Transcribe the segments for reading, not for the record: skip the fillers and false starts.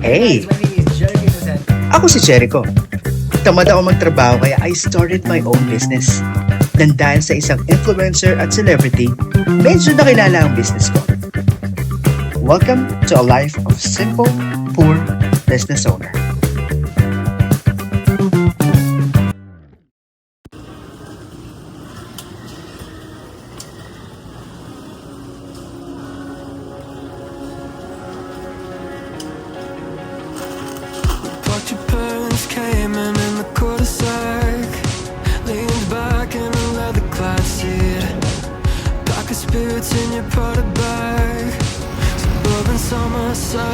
Hey! Ako si Jericho. Tamad ako magtrabaho kaya I started my own business. Nang dahil sa isang influencer at celebrity, medyo nakilala ang business ko. Welcome to a life of simple, poor business owner. Watch your parents came in the cul-de-sac, leaned back in a leather-clad seat, pack of spirits in your Prada bag. Suburban summer 17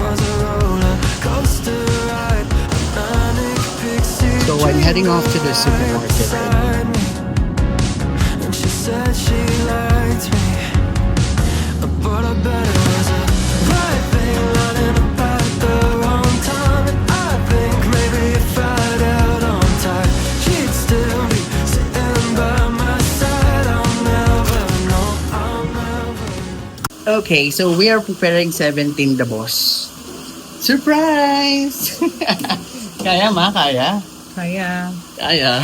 was a roller coaster ride, a manic pixie. So I'm heading off to the supermarket right now. And she said she liked me, but I bet it was a right thing lining up at the wrong time. And I think maybe if I'd held on tight, she'd still be sitting by my side. I'll never know, I'll never. Okay, so we are preparing 17 the boss. Surprise! Kaya ma? Kaya? Kaya, Kaya.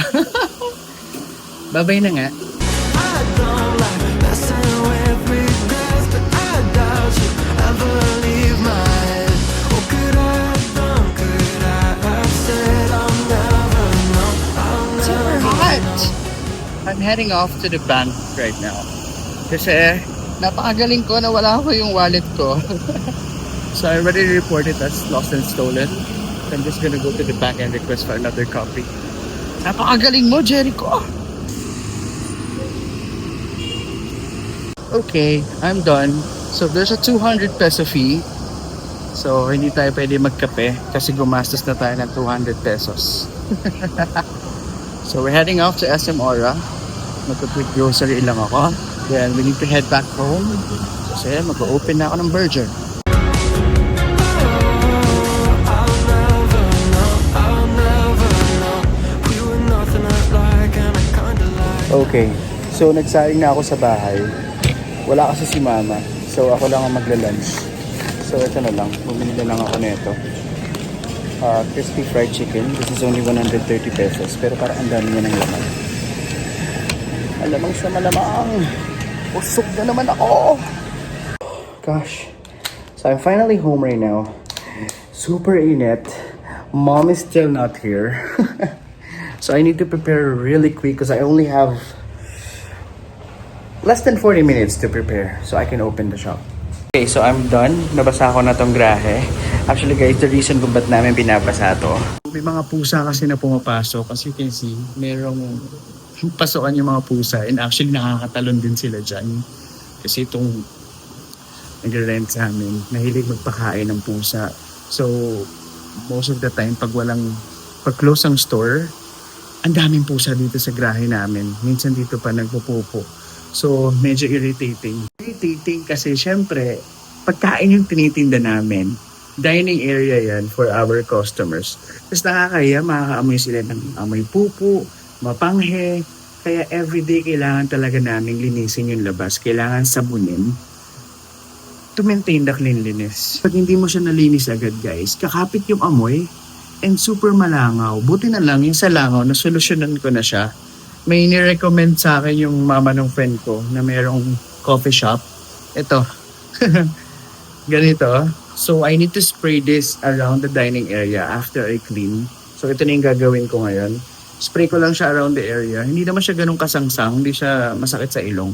Babay na nga. I don't like messing with regrets, but I doubt you ever leave my head. What could I have done? Could I have said I'll never know? I'll Super never hot! I'm heading off to the bank right now. Kasi napakagaling ko na wala ko yung wallet ko. So I already reported as lost and stolen. I'm just gonna go to the bank and request for another copy. Napakagaling mo, Jericho! Okay, I'm done. So there's a 200 peso fee. So hindi tayo pwede magkape kasi gumastos na tayo ng 200 pesos. So we're heading off to SM Aura. Magka-quick grocery lang ako. Then we need to head back home kasi mag-open na ako ng burger. Okay, so nagsaing na ako sa bahay. Wala kasi si mama. So ako lang ang magla-lunch. So ito na lang, bumili na lang ako nito. Crispy fried chicken. This is only 130 pesos. Pero parang ang dami niya ng laman. Alamang sa malamang. Usog na naman ako. Gosh. So I'm finally home right now. Super init. Mom is still not here. So I need to prepare really quick because I only have less than 40 minutes to prepare so I can open the shop. Okay, so I'm done. Nabasa ko na tong grahe. Actually guys, the reason kung ba't namin binabasa to. May mga pusa kasi na pumapasok. As you can see, merong pasokan yung mga pusa. And actually nakakatalon din sila dyan. Kasi itong nag-rent sa amin, nahilig magpakain ng pusa. So, most of the time, pag close ang store, ang daming pusa dito sa grahe namin. Minsan dito pa nagpupupo. So, medyo irritating. Irritating kasi syempre, pagkain yung tinitinda namin. Dining area yan for our customers. Tapos nakakaya, makakaamoy sila ng amoy pupo, mapanghe. Kaya everyday kailangan talaga namin linisin yung labas. Kailangan sabunin to maintain the cleanliness. Pag hindi mo siya nalinis agad guys, kakapit yung amoy and super malangaw. Buti na lang yung sa langaw, nasolusyonan ko na siya. May nirecommend sa akin yung mama ng friend ko na mayroong coffee shop. Ito. Ganito. So I need to spray this around the dining area after I clean. So ito na yung gagawin ko ngayon. Spray ko lang siya around the area. Hindi naman siya ganun kasangsang. Hindi siya masakit sa ilong.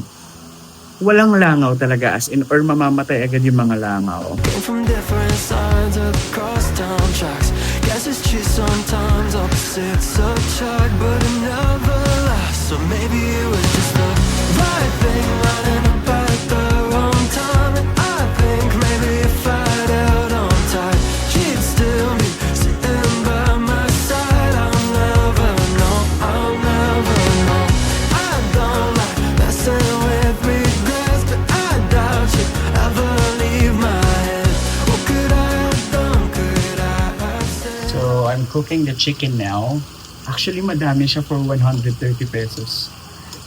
Walang langaw talaga as in or mamamatay agad yung mga langaw. From different sides of the crosstown tracks. Guess it's true sometimes opposites attract, but it never lasts. So maybe it was just the right thing lining up at the wrong time. And I think maybe if I'd held on tight, she'd still be sitting by my side. I'll never know, I'll never know. I don't like messing with regrets, but I doubt you'd ever leave my head. What could I have done? Could I have said? So I'm cooking the chicken now. Actually madami siya for 130 pesos.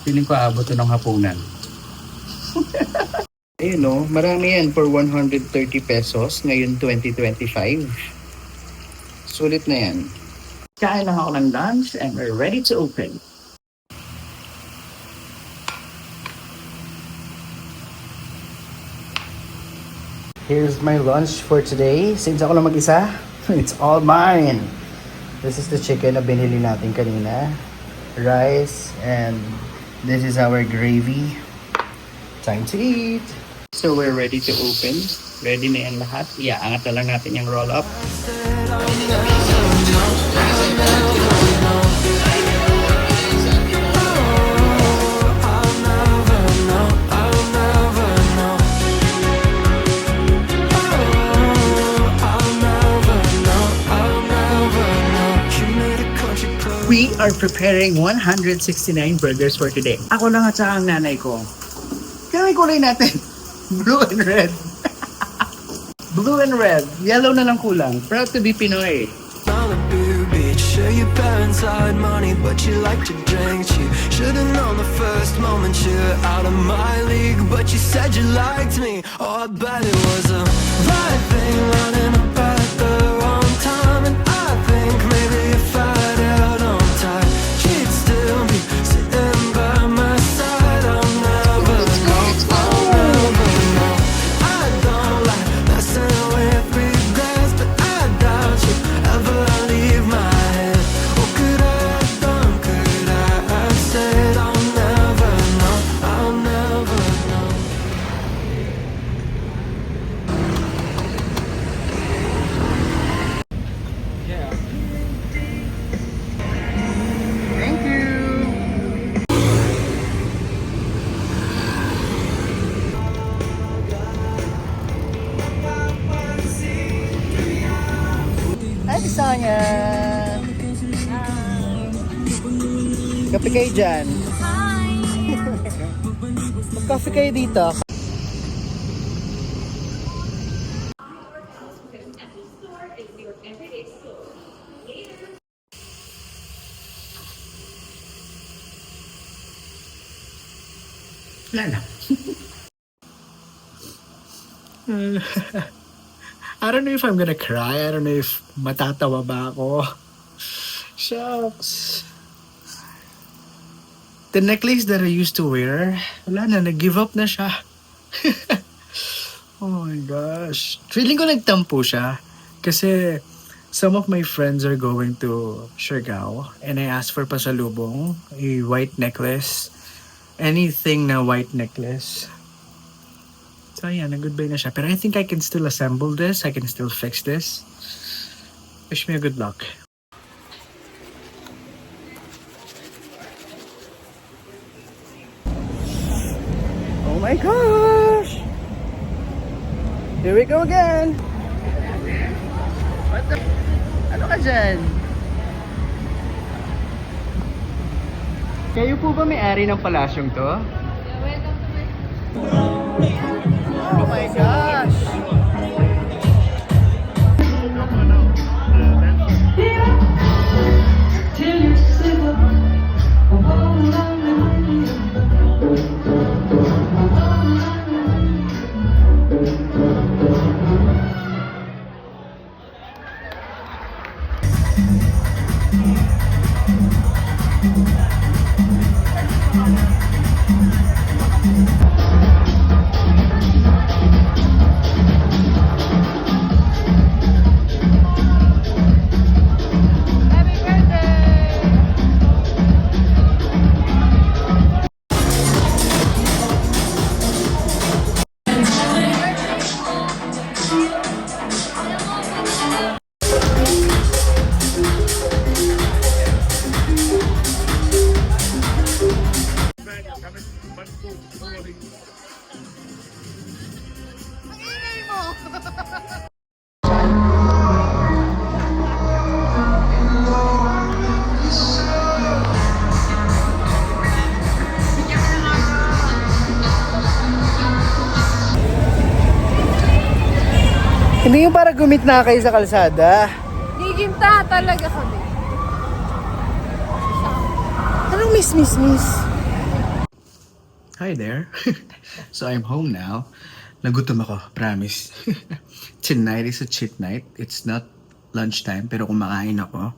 Feeling ko abot to ng hapunan. Ayun no, marami yan for 130 pesos ngayon 2025. Sulit na yan. Kain lang ako ng lunch and we're ready to open. Here's my lunch for today. Since ako lang mag-isa, it's all mine. This is the chicken na binili natin kanina. Rice, and this is our gravy. Time to eat! So we're ready to open. Ready na yan lahat. Iaangat na lang natin yung roll-up. We are preparing 169 burgers for today. Ako lang at saka ang nanay ko. Kaya may kulay natin. Blue and red. Blue and red. Yellow na lang kulang. Proud to be Pinoy. Malibu Beach, sure your parents had money, but you like to drink cheap. Should've known the first moment you're out of my league, but you said you liked me. Oh, I bet it was a right thing running up at the wrong time, and I think maybe if I'd held on tight, she'd still be sitting by my side. I'll never know, I'll never know. I don't like messing with regrets, but I doubt you ever leave my head. What could I have done? Could I have said I'll never know? I'll never know. Thank you! Hi, Sonia! Kape kayo dyan. Mag-coffee kayo dito. Wala na. I don't know if I'm gonna cry. I don't know if matatawa ba ako. Shucks. The necklace that I used to wear, wala na, nag-give up na siya. Oh my gosh. Feeling ko nagtampo siya. Kasi some of my friends are going to Siargao and I asked for pasalubong, a white necklace. Anything na white necklace. So ayan, nag-goodbye na siya. Pero I think I can still assemble this. I can still fix this. Wish me a good luck. Oh my gosh! Here we go again! What the? Ano ka dyan? Kayo po ba may-ari ng palasyong to? Oh my gosh! Hindi yung para gumit na kayo sa kalsada. Giginta talaga kami. Anong miss? Hi there. So I'm home now. Nagutom ako, promise. Tonight is a cheat night. It's not lunchtime, pero kumakain ako.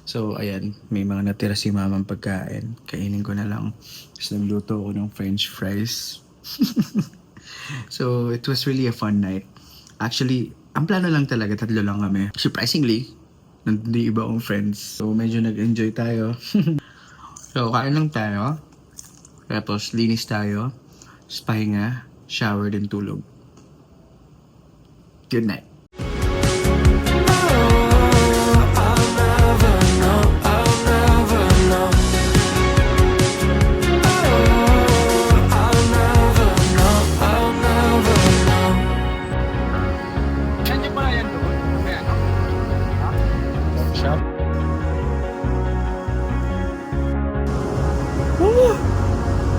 So, ayan, may mga natira si mamang pagkain. Kainin ko na lang. Tapos nagluto ako ng french fries. So, it was really a fun night. Actually, ang plano lang talaga, 3 lang kami. Surprisingly, hindi iba akong friends. So, medyo nag-enjoy tayo. So, kain lang tayo. Tapos, linis tayo. Tapos, pahinga, shower, din tulog. Good night.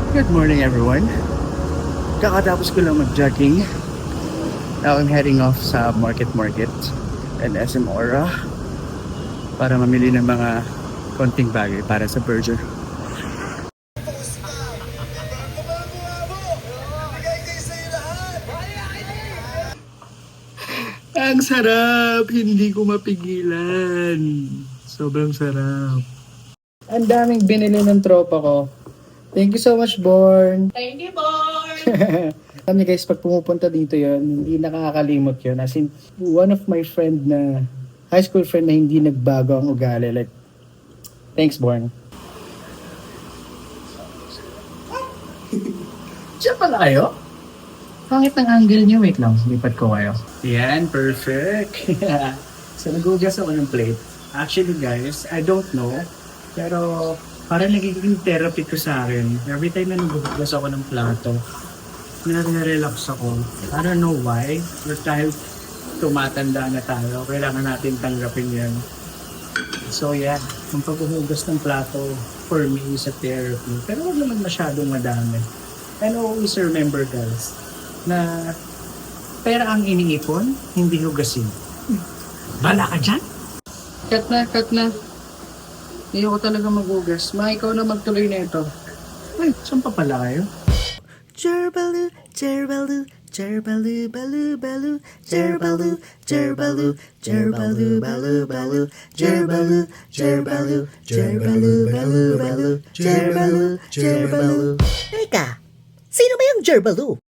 Good morning, everyone. Kakatapos ko lang mag-jogging. Now I'm heading off sa Market and SM Aura para mamili ng mga konting bagay para sa burger. Ang sarap! Hindi ko mapigilan. Sobrang sarap. Ang daming binili ng tropa ko. Thank you so much, Born. Thank you, Born! Alam niyo guys, pag pumupunta dito yon, hindi nakakalimot yun. As in, one of my friend na, high school friend na hindi nagbago ang ugali. Like, thanks, Born. Diyan pala kayo? Pangit ng angle niyo. Wait lang, lipat ko kayo. Yan, perfect. So, nagugas ako ng plate. Actually guys, I don't know. Pero, parang nagiging therapy ko sa akin. Every time na nagugas ako ng plato, nare-relax ako. I don't know why. But dahil tumatanda na tayo, kailangan natin tanggapin yan. So yeah, ang paghuhugas ng plato for me is a therapy. Pero huwag naman masyadong madami. And always remember guys, na pera ang iniipon, hindi hugasin. Bala ka dyan? Cut na. Hindi ako talaga maghugas. Ma, ikaw na magtuloy na ito. Ay, saan pa pala kayo? Jerbalu, jerbalu, jerbalu, balu, balu, jerbalu, jerbalu, jerbalu, balu, balu, jerbalu, jerbalu, jerbalu, balu, balu, jerbalu, jerbalu. Teka, sino ba yung Jerbalu?